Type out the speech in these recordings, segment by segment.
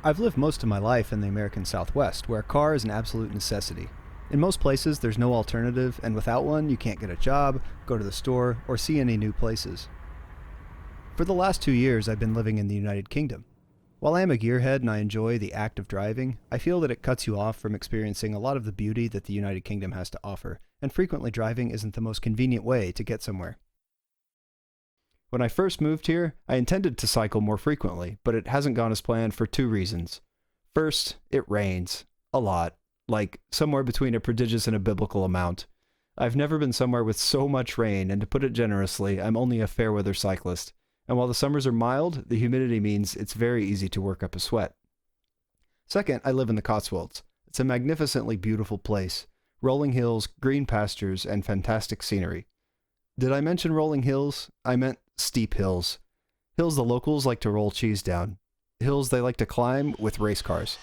I've lived most of my life in the American Southwest, where a car is an absolute necessity. In most places, there's no alternative, and without one, you can't get a job, go to the store, or see any new places. For the last 2 years, I've been living in the United Kingdom. While I am a gearhead and I enjoy the act of driving, I feel that it cuts you off from experiencing a lot of the beauty that the United Kingdom has to offer, and frequently driving isn't the most convenient way to get somewhere. When I first moved here, I intended to cycle more frequently, but it hasn't gone as planned for 2 reasons. First, it rains. A lot. Like, somewhere between a prodigious and a biblical amount. I've never been somewhere with so much rain, and to put it generously, I'm only a fair weather cyclist. And while the summers are mild, the humidity means it's very easy to work up a sweat. Second, I live in the Cotswolds. It's a magnificently beautiful place. Rolling hills, green pastures, and fantastic scenery. Did I mention rolling hills? I meant steep hills. Hills the locals like to roll cheese down. Hills they like to climb with race cars.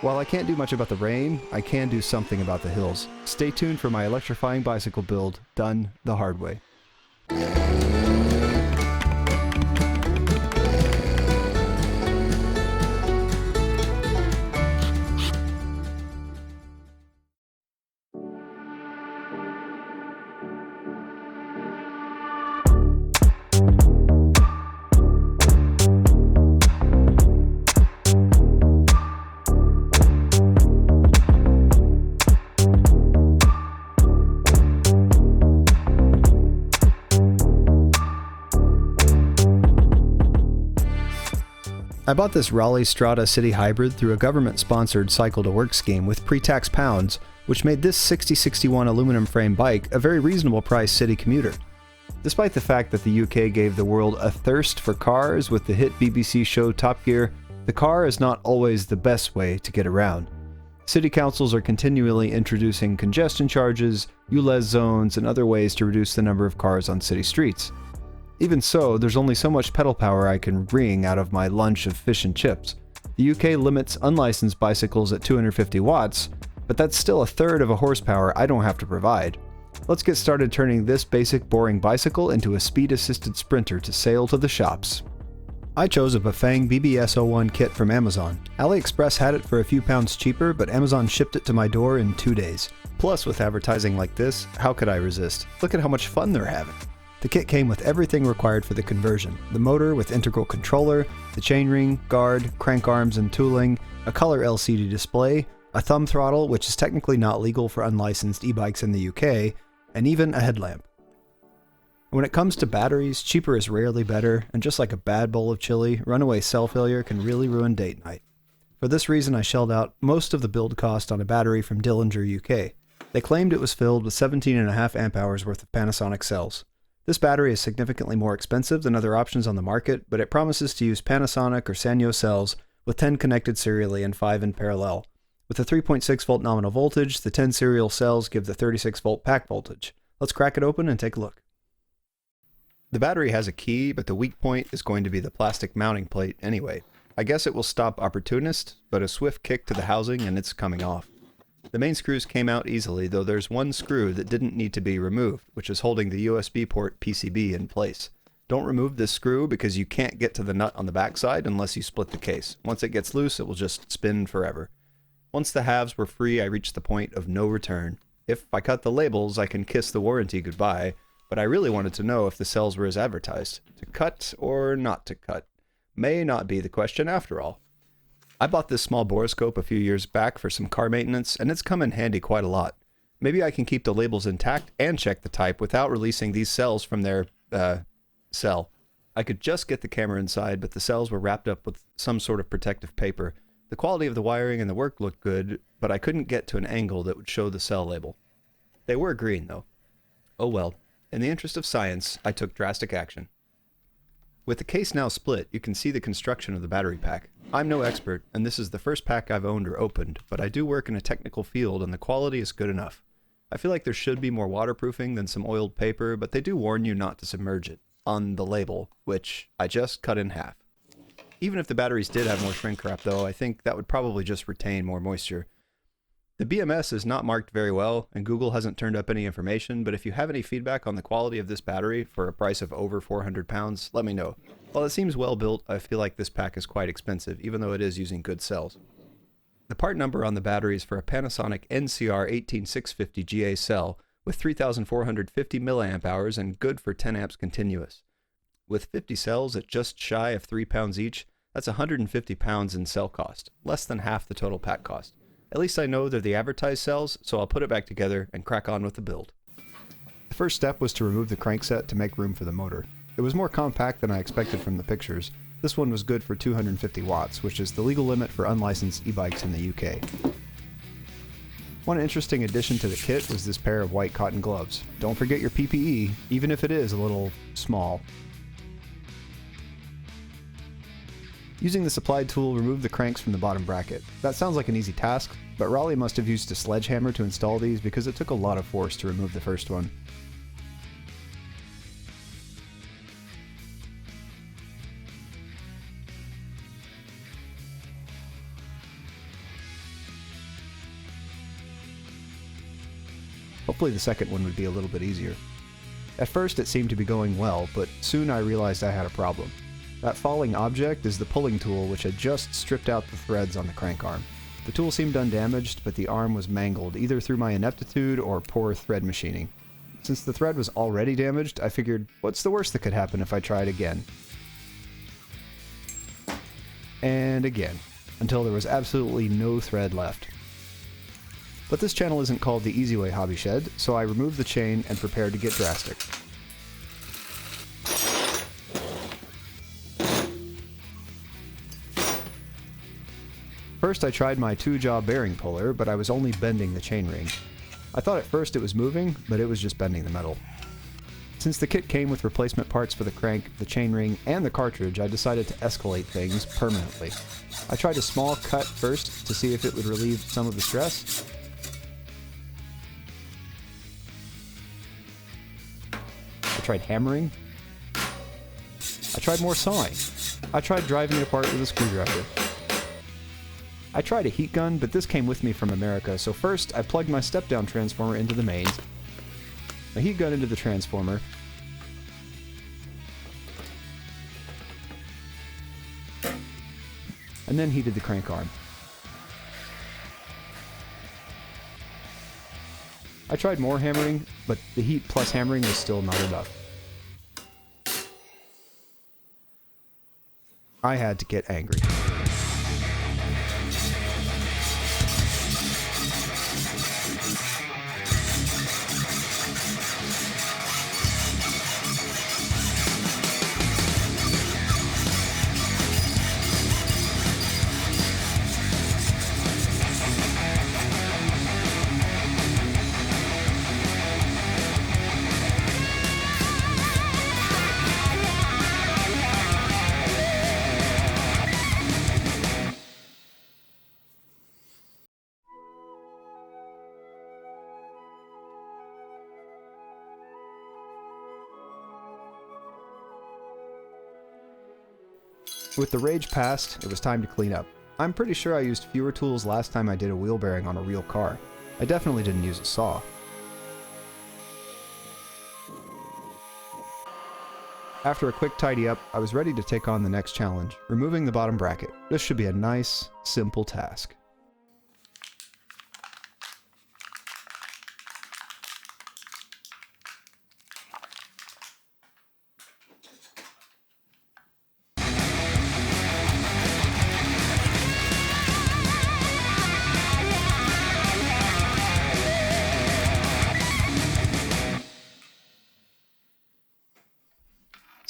While I can't do much about the rain, I can do something about the hills. Stay tuned for my electrifying bicycle build, done the hard way. I bought this Raleigh Strada City Hybrid through a government-sponsored cycle-to-work scheme with pre-tax pounds, which made this 6061 aluminum frame bike a very reasonable price city commuter. Despite the fact that the UK gave the world a thirst for cars with the hit BBC show Top Gear, the car is not always the best way to get around. City councils are continually introducing congestion charges, ULEZ zones, and other ways to reduce the number of cars on city streets. Even so, there's only so much pedal power I can wring out of my lunch of fish and chips. The UK limits unlicensed bicycles at 250 watts, but that's still a third of a horsepower I don't have to provide. Let's get started turning this basic boring bicycle into a speed-assisted sprinter to sail to the shops. I chose a Bafang BBS01 kit from Amazon. AliExpress had it for a few pounds cheaper, but Amazon shipped it to my door in 2 days. Plus, with advertising like this, how could I resist? Look at how much fun they're having. The kit came with everything required for the conversion. The motor with integral controller, the chainring, guard, crank arms and tooling, a color LCD display, a thumb throttle, which is technically not legal for unlicensed e-bikes in the UK, and even a headlamp. When it comes to batteries, cheaper is rarely better, and just like a bad bowl of chili, runaway cell failure can really ruin date night. For this reason, I shelled out most of the build cost on a battery from Dillinger UK. They claimed it was filled with 17.5 amp hours worth of Panasonic cells. This battery is significantly more expensive than other options on the market, but it promises to use Panasonic or Sanyo cells with 10 connected serially and 5 in parallel. With the 3.6 volt nominal voltage, the 10 serial cells give the 36 volt pack voltage. Let's crack it open and take a look. The battery has a key, but the weak point is going to be the plastic mounting plate anyway. I guess it will stop opportunists, but a swift kick to the housing and it's coming off. The main screws came out easily, though there's one screw that didn't need to be removed, which is holding the USB port PCB in place. Don't remove this screw because you can't get to the nut on the backside unless you split the case. Once it gets loose, it will just spin forever. Once the halves were free, I reached the point of no return. If I cut the labels, I can kiss the warranty goodbye, but I really wanted to know if the cells were as advertised. To cut or not to cut may not be the question after all. I bought this small borescope a few years back for some car maintenance, and it's come in handy quite a lot. Maybe I can keep the labels intact and check the type without releasing these cells from their, cell. I could just get the camera inside, but the cells were wrapped up with some sort of protective paper. The quality of the wiring and the work looked good, but I couldn't get to an angle that would show the cell label. They were green, though. Oh well. In the interest of science, I took drastic action. With the case now split, you can see the construction of the battery pack. I'm no expert, and this is the first pack I've owned or opened, but I do work in a technical field and the quality is good enough. I feel like there should be more waterproofing than some oiled paper, but they do warn you not to submerge it, on the label, which I just cut in half. Even if the batteries did have more shrink wrap though, I think that would probably just retain more moisture. The BMS is not marked very well, and Google hasn't turned up any information, but if you have any feedback on the quality of this battery for a price of over 400 pounds, let me know. While it seems well built, I feel like this pack is quite expensive, even though it is using good cells. The part number on the battery is for a Panasonic NCR 18650 GA cell with 3450 mAh and good for 10 amps continuous. With 50 cells at just shy of 3 pounds each, that's 150 pounds in cell cost, less than half the total pack cost. At least I know they're the advertised cells, so I'll put it back together and crack on with the build. The first step was to remove the crankset to make room for the motor. It was more compact than I expected from the pictures. This one was good for 250 watts, which is the legal limit for unlicensed e-bikes in the UK. One interesting addition to the kit was this pair of white cotton gloves. Don't forget your PPE, even if it is a little small. Using the supplied tool, remove the cranks from the bottom bracket. That sounds like an easy task, but Raleigh must have used a sledgehammer to install these because it took a lot of force to remove the first one. Hopefully the second one would be a little bit easier. At first it seemed to be going well, but soon I realized I had a problem. That falling object is the pulling tool, which had just stripped out the threads on the crank arm. The tool seemed undamaged, but the arm was mangled, either through my ineptitude or poor thread machining. Since the thread was already damaged, I figured, what's the worst that could happen if I tried again? And again, until there was absolutely no thread left. But this channel isn't called the Easy Way Hobby Shed, so I removed the chain and prepared to get drastic. First I tried my 2-jaw bearing puller, but I was only bending the chainring. I thought at first it was moving, but it was just bending the metal. Since the kit came with replacement parts for the crank, the chainring, and the cartridge, I decided to escalate things permanently. I tried a small cut first to see if it would relieve some of the stress. I tried hammering. I tried more sawing. I tried driving it apart with a screwdriver. I tried a heat gun, but this came with me from America, so first I plugged my step-down transformer into the mains, a heat gun into the transformer, and then heated the crank arm. I tried more hammering, but the heat plus hammering was still not enough. I had to get angry. With the rage past, it was time to clean up. I'm pretty sure I used fewer tools last time I did a wheel bearing on a real car. I definitely didn't use a saw. After a quick tidy up, I was ready to take on the next challenge, removing the bottom bracket. This should be a nice, simple task.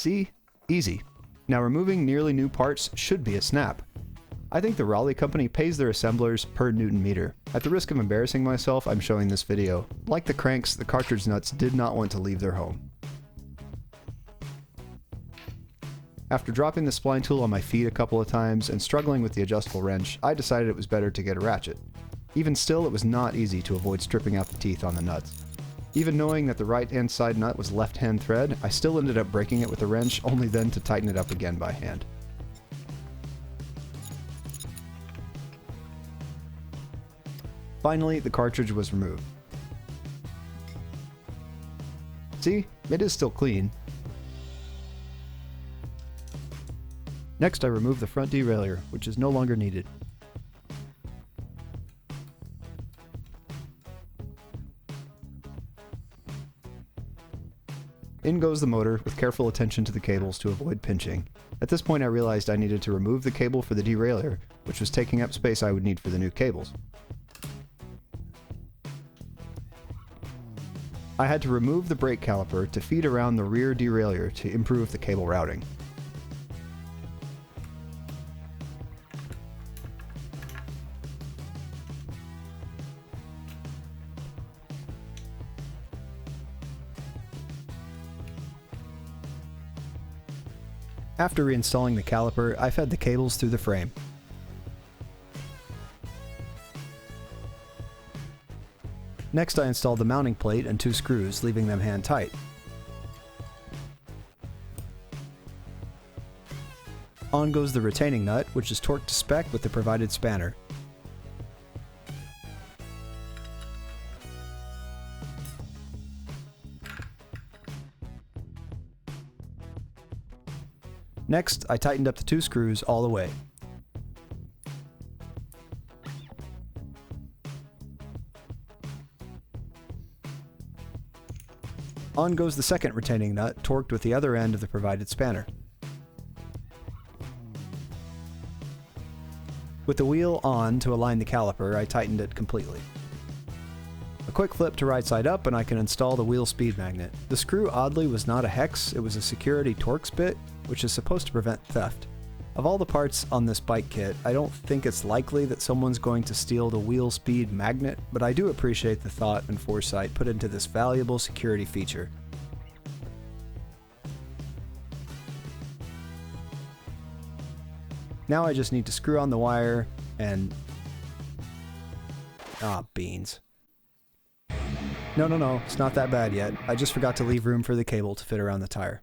See? Easy. Now removing nearly new parts should be a snap. I think the Raleigh company pays their assemblers per Newton meter. At the risk of embarrassing myself, I'm showing this video. Like the cranks, the cartridge nuts did not want to leave their home. After dropping the spline tool on my feet a couple of times and struggling with the adjustable wrench, I decided it was better to get a ratchet. Even still, it was not easy to avoid stripping out the teeth on the nuts. Even knowing that the right-hand side nut was left-hand thread, I still ended up breaking it with a wrench, only then to tighten it up again by hand. Finally, the cartridge was removed. See, it is still clean. Next, I remove the front derailleur, which is no longer needed. In goes the motor, with careful attention to the cables to avoid pinching. At this point I realized I needed to remove the cable for the derailleur, which was taking up space I would need for the new cables. I had to remove the brake caliper to feed around the rear derailleur to improve the cable routing. After reinstalling the caliper, I fed the cables through the frame. Next, I installed the mounting plate and 2 screws, leaving them hand tight. On goes the retaining nut, which is torqued to spec with the provided spanner. Next, I tightened up the 2 screws all the way. On goes the second retaining nut, torqued with the other end of the provided spanner. With the wheel on to align the caliper, I tightened it completely. A quick flip to right side up and I can install the wheel speed magnet. The screw oddly was not a hex, it was a security Torx bit, which is supposed to prevent theft. Of all the parts on this bike kit, I don't think it's likely that someone's going to steal the wheel speed magnet, but I do appreciate the thought and foresight put into this valuable security feature. Now I just need to screw on the wire and... beans. No, it's not that bad yet. I just forgot to leave room for the cable to fit around the tire.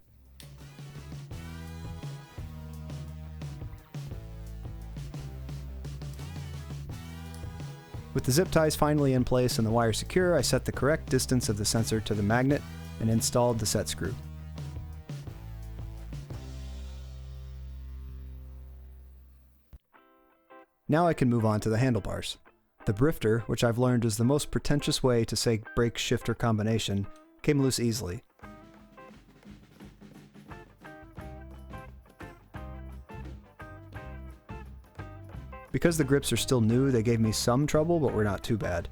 With the zip ties finally in place and the wire secure, I set the correct distance of the sensor to the magnet and installed the set screw. Now I can move on to the handlebars. The brifter, which I've learned is the most pretentious way to say brake-shifter combination, came loose easily. Because the grips are still new, they gave me some trouble, but were not too bad.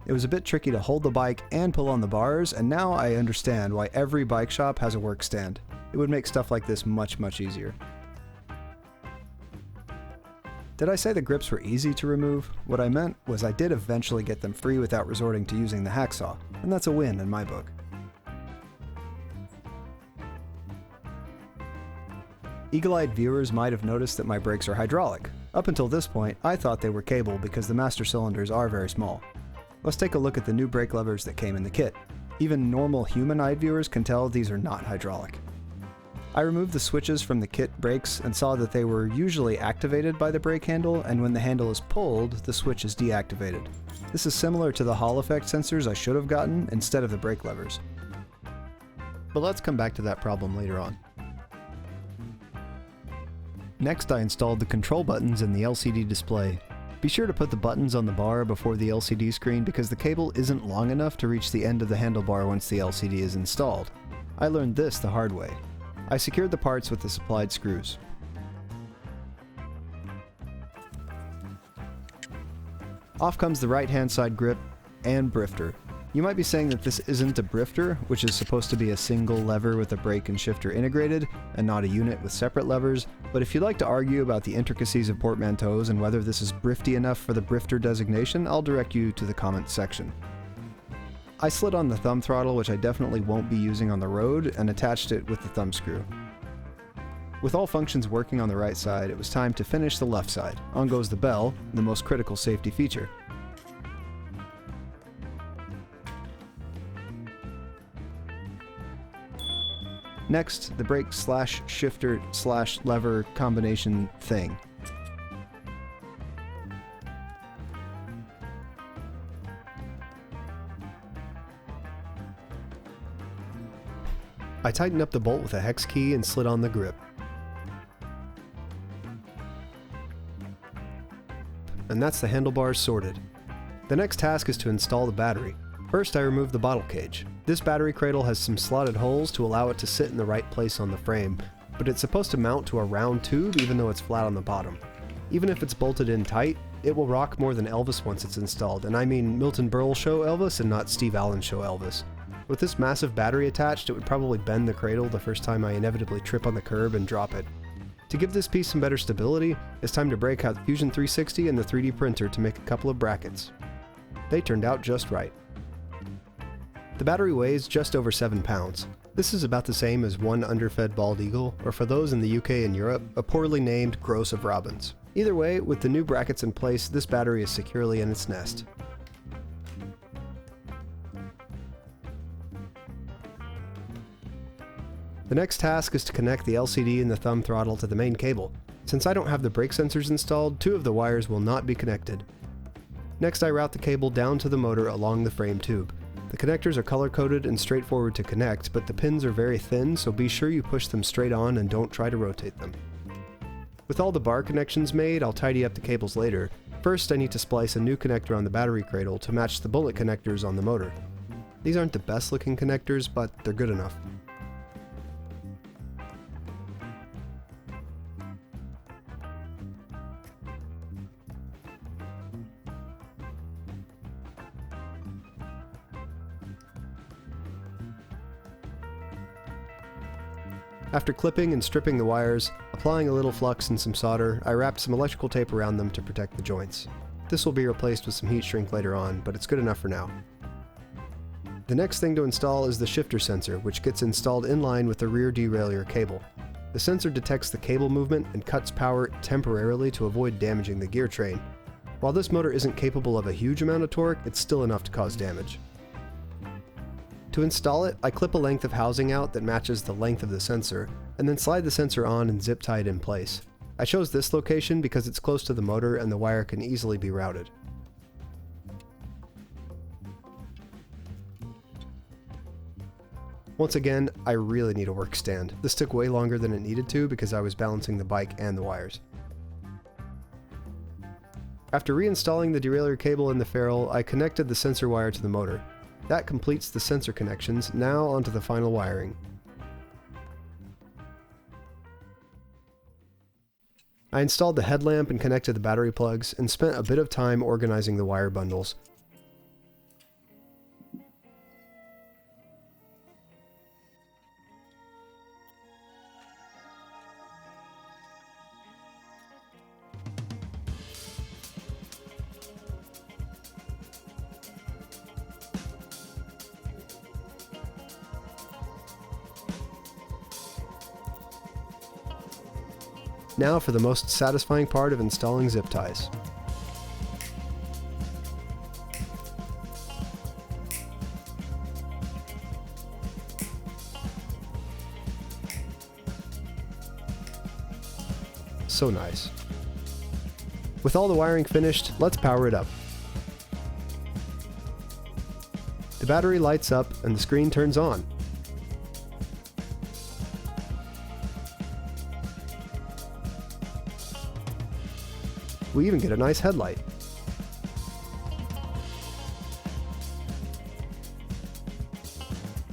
It was a bit tricky to hold the bike and pull on the bars, and now I understand why every bike shop has a work stand. It would make stuff like this much easier. Did I say the grips were easy to remove? What I meant was I did eventually get them free without resorting to using the hacksaw, and that's a win in my book. Eagle-eyed viewers might have noticed that my brakes are hydraulic. Up until this point, I thought they were cable because the master cylinders are very small. Let's take a look at the new brake levers that came in the kit. Even normal human-eyed viewers can tell these are not hydraulic. I removed the switches from the kit brakes and saw that they were usually activated by the brake handle, and when the handle is pulled, the switch is deactivated. This is similar to the Hall effect sensors I should have gotten instead of the brake levers. But let's come back to that problem later on. Next, I installed the control buttons in the LCD display. Be sure to put the buttons on the bar before the LCD screen because the cable isn't long enough to reach the end of the handlebar once the LCD is installed. I learned this the hard way. I secured the parts with the supplied screws. Off comes the right-hand side grip and brifter. You might be saying that this isn't a brifter, which is supposed to be a single lever with a brake and shifter integrated, and not a unit with separate levers, but if you'd like to argue about the intricacies of portmanteaus and whether this is brifty enough for the brifter designation, I'll direct you to the comments section. I slid on the thumb throttle, which I definitely won't be using on the road, and attached it with the thumb screw. With all functions working on the right side, it was time to finish the left side. On goes the bell, the most critical safety feature. Next, the brake slash shifter slash lever combination thing. I tightened up the bolt with a hex key and slid on the grip. And that's the handlebars sorted. The next task is to install the battery. First, I remove the bottle cage. This battery cradle has some slotted holes to allow it to sit in the right place on the frame, but it's supposed to mount to a round tube even though it's flat on the bottom. Even if it's bolted in tight, it will rock more than Elvis once it's installed, and I mean Milton Berle show Elvis and not Steve Allen show Elvis. With this massive battery attached, it would probably bend the cradle the first time I inevitably trip on the curb and drop it. To give this piece some better stability, it's time to break out Fusion 360 and the 3D printer to make a couple of brackets. They turned out just right. The battery weighs just over 7 pounds. This is about the same as one underfed bald eagle, or for those in the UK and Europe, a poorly named gross of robins. Either way, with the new brackets in place, this battery is securely in its nest. The next task is to connect the LCD and the thumb throttle to the main cable. Since I don't have the brake sensors installed, 2 of the wires will not be connected. Next, I route the cable down to the motor along the frame tube. The connectors are color-coded and straightforward to connect, but the pins are very thin, so be sure you push them straight on and don't try to rotate them. With all the bar connections made, I'll tidy up the cables later. First, I need to splice a new connector on the battery cradle to match the bullet connectors on the motor. These aren't the best looking connectors, but they're good enough. After clipping and stripping the wires, applying a little flux and some solder, I wrapped some electrical tape around them to protect the joints. This will be replaced with some heat shrink later on, but it's good enough for now. The next thing to install is the shifter sensor, which gets installed in line with the rear derailleur cable. The sensor detects the cable movement and cuts power temporarily to avoid damaging the gear train. While this motor isn't capable of a huge amount of torque, it's still enough to cause damage. To install it, I clip a length of housing out that matches the length of the sensor, and then slide the sensor on and zip tie it in place. I chose this location because it's close to the motor and the wire can easily be routed. Once again, I really need a work stand. This took way longer than it needed to because I was balancing the bike and the wires. After reinstalling the derailleur cable in the ferrule, I connected the sensor wire to the motor. That completes the sensor connections. Now onto the final wiring. I installed the headlamp and connected the battery plugs, and spent a bit of time organizing the wire bundles. Now for the most satisfying part of installing zip ties. So nice. With all the wiring finished, let's power it up. The battery lights up and the screen turns on. We even get a nice headlight.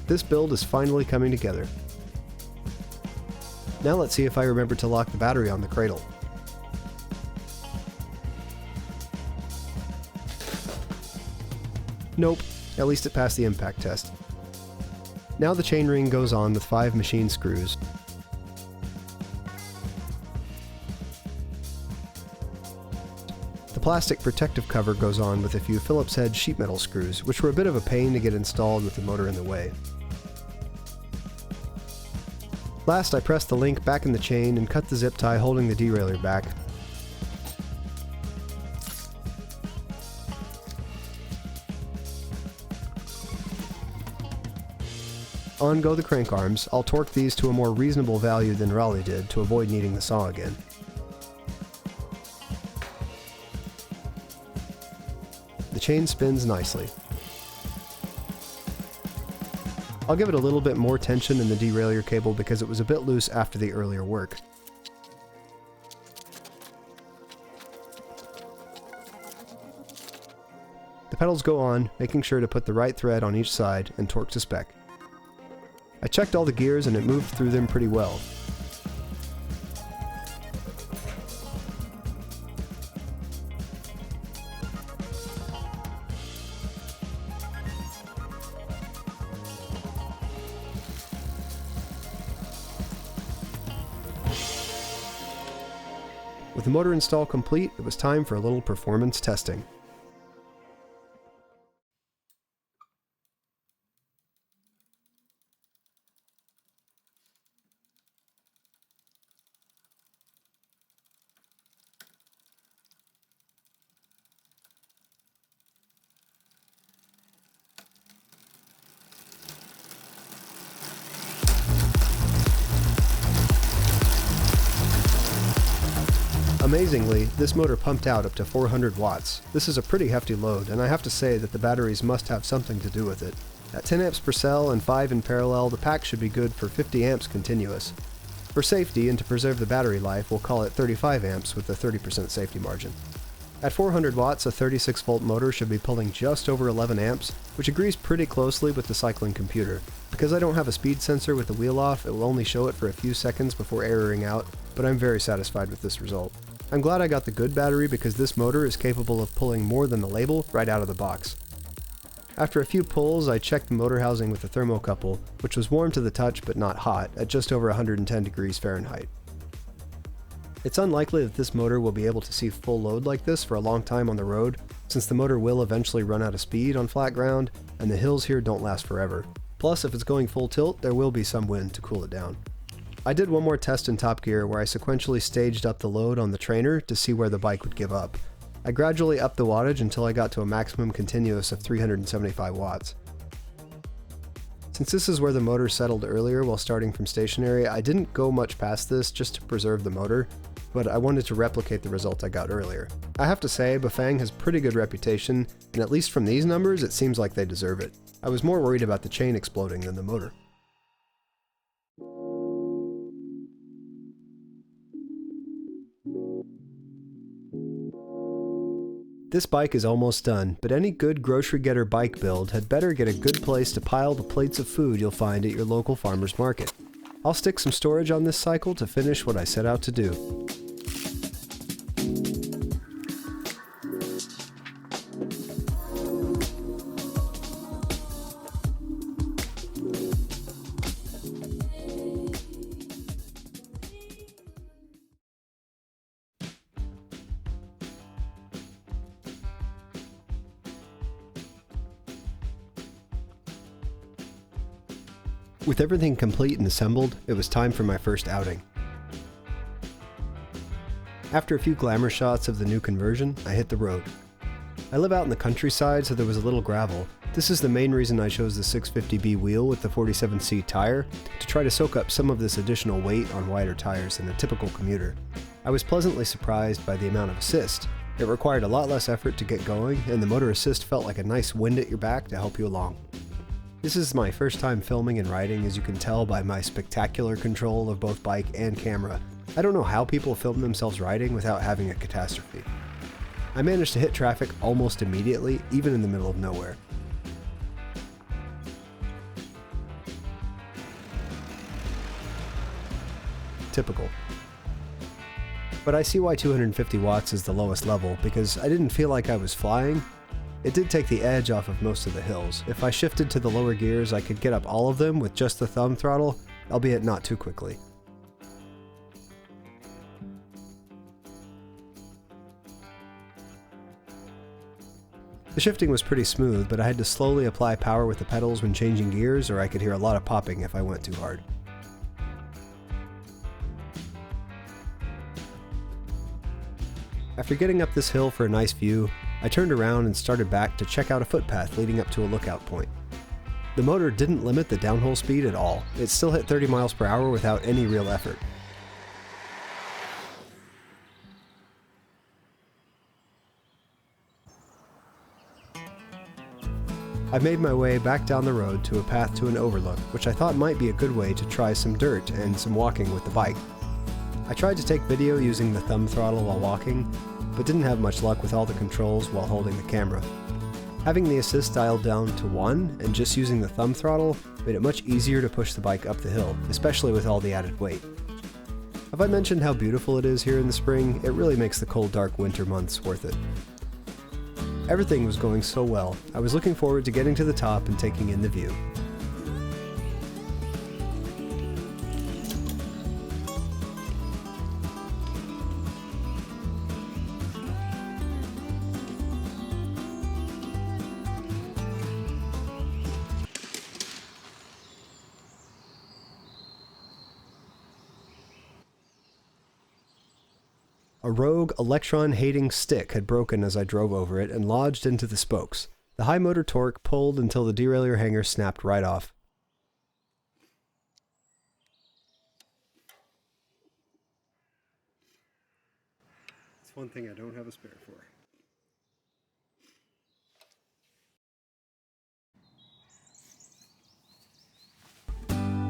This build is finally coming together. Now let's see if I remember to lock the battery on the cradle. Nope, at least it passed the impact test. Now the chainring goes on with 5 machine screws. The plastic protective cover goes on with a few Phillips head sheet metal screws, which were a bit of a pain to get installed with the motor in the way. Last, I pressed the link back in the chain and cut the zip tie holding the derailleur back. On go the crank arms. I'll torque these to a more reasonable value than Raleigh did to avoid needing the saw again. The chain spins nicely. I'll give it a little bit more tension in the derailleur cable because it was a bit loose after the earlier work. The pedals go on, making sure to put the right thread on each side and torque to spec. I checked all the gears and it moved through them pretty well. With the motor install complete, it was time for a little performance testing. Amazingly, this motor pumped out up to 400 watts. This is a pretty hefty load, and I have to say that the batteries must have something to do with it. At 10 amps per cell and 5 in parallel, the pack should be good for 50 amps continuous. For safety and to preserve the battery life, we'll call it 35 amps with a 30% safety margin. At 400 watts, a 36 volt motor should be pulling just over 11 amps, which agrees pretty closely with the cycling computer. Because I don't have a speed sensor with the wheel off, it will only show it for a few seconds before erroring out, but I'm very satisfied with this result. I'm glad I got the good battery because this motor is capable of pulling more than the label right out of the box. After a few pulls, I checked the motor housing with the thermocouple, which was warm to the touch but not hot, at just over 110 degrees Fahrenheit. It's unlikely that this motor will be able to see full load like this for a long time on the road, since the motor will eventually run out of speed on flat ground, and the hills here don't last forever. Plus, if it's going full tilt, there will be some wind to cool it down. I did one more test in top gear where I sequentially staged up the load on the trainer to see where the bike would give up. I gradually upped the wattage until I got to a maximum continuous of 375 watts. Since this is where the motor settled earlier while starting from stationary, I didn't go much past this just to preserve the motor, but I wanted to replicate the result I got earlier. I have to say, Bafang has pretty good reputation, and at least from these numbers, it seems like they deserve it. I was more worried about the chain exploding than the motor. This bike is almost done, but any good grocery getter bike build had better get a good place to pile the plates of food you'll find at your local farmer's market. I'll stick some storage on this cycle to finish what I set out to do. With everything complete and assembled, it was time for my first outing. After a few glamour shots of the new conversion, I hit the road. I live out in the countryside, so there was a little gravel. This is the main reason I chose the 650B wheel with the 47C tire, to try to soak up some of this additional weight on wider tires than a typical commuter. I was pleasantly surprised by the amount of assist. It required a lot less effort to get going, and the motor assist felt like a nice wind at your back to help you along. This is my first time filming and riding, as you can tell by my spectacular control of both bike and camera. I don't know how people film themselves riding without having a catastrophe. I managed to hit traffic almost immediately, even in the middle of nowhere. Typical. But I see why 250 watts is the lowest level, because I didn't feel like I was flying. It did take the edge off of most of the hills. If I shifted to the lower gears, I could get up all of them with just the thumb throttle, albeit not too quickly. The shifting was pretty smooth, but I had to slowly apply power with the pedals when changing gears, or I could hear a lot of popping if I went too hard. After getting up this hill for a nice view, I turned around and started back to check out a footpath leading up to a lookout point. The motor didn't limit the downhole speed at all. It still hit 30 miles per hour without any real effort. I made my way back down the road to a path to an overlook, which I thought might be a good way to try some dirt and some walking with the bike. I tried to take video using the thumb throttle while walking, but didn't have much luck with all the controls while holding the camera. Having the assist dialed down to 1 and just using the thumb throttle made it much easier to push the bike up the hill, especially with all the added weight. Have I mentioned how beautiful it is here in the spring? It really makes the cold, dark winter months worth it. Everything was going so well. I was looking forward to getting to the top and taking in the view. A rogue electron-hating stick had broken as I drove over it and lodged into the spokes. The high motor torque pulled until the derailleur hanger snapped right off. It's one thing I don't have a spare for.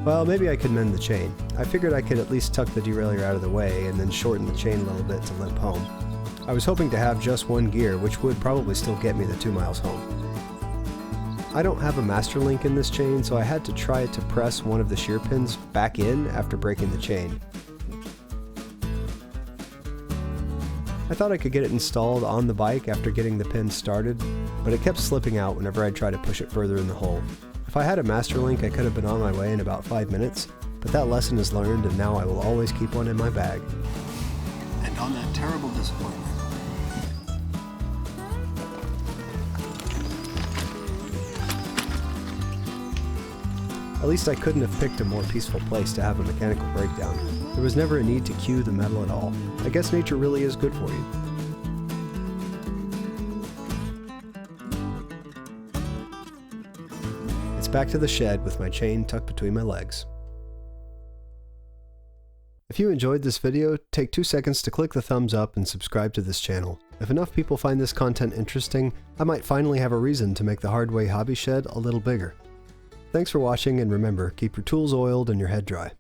Well, maybe I could mend the chain. I figured I could at least tuck the derailleur out of the way and then shorten the chain a little bit to limp home. I was hoping to have just one gear, which would probably still get me the 2 miles home. I don't have a master link in this chain, so I had to try to press one of the shear pins back in after breaking the chain. I thought I could get it installed on the bike after getting the pin started, but it kept slipping out whenever I tried to push it further in the hole. If I had a master link, I could have been on my way in about 5 minutes, but that lesson is learned and now I will always keep one in my bag. And on that terrible disappointment. At least I couldn't have picked a more peaceful place to have a mechanical breakdown. There was never a need to cue the metal at all. I guess nature really is good for you. Back to the shed with my chain tucked between my legs. If you enjoyed this video, take 2 seconds to click the thumbs up and subscribe to this channel. If enough people find this content interesting, I might finally have a reason to make the Hardway hobby shed a little bigger. Thanks for watching, and remember, keep your tools oiled and your head dry.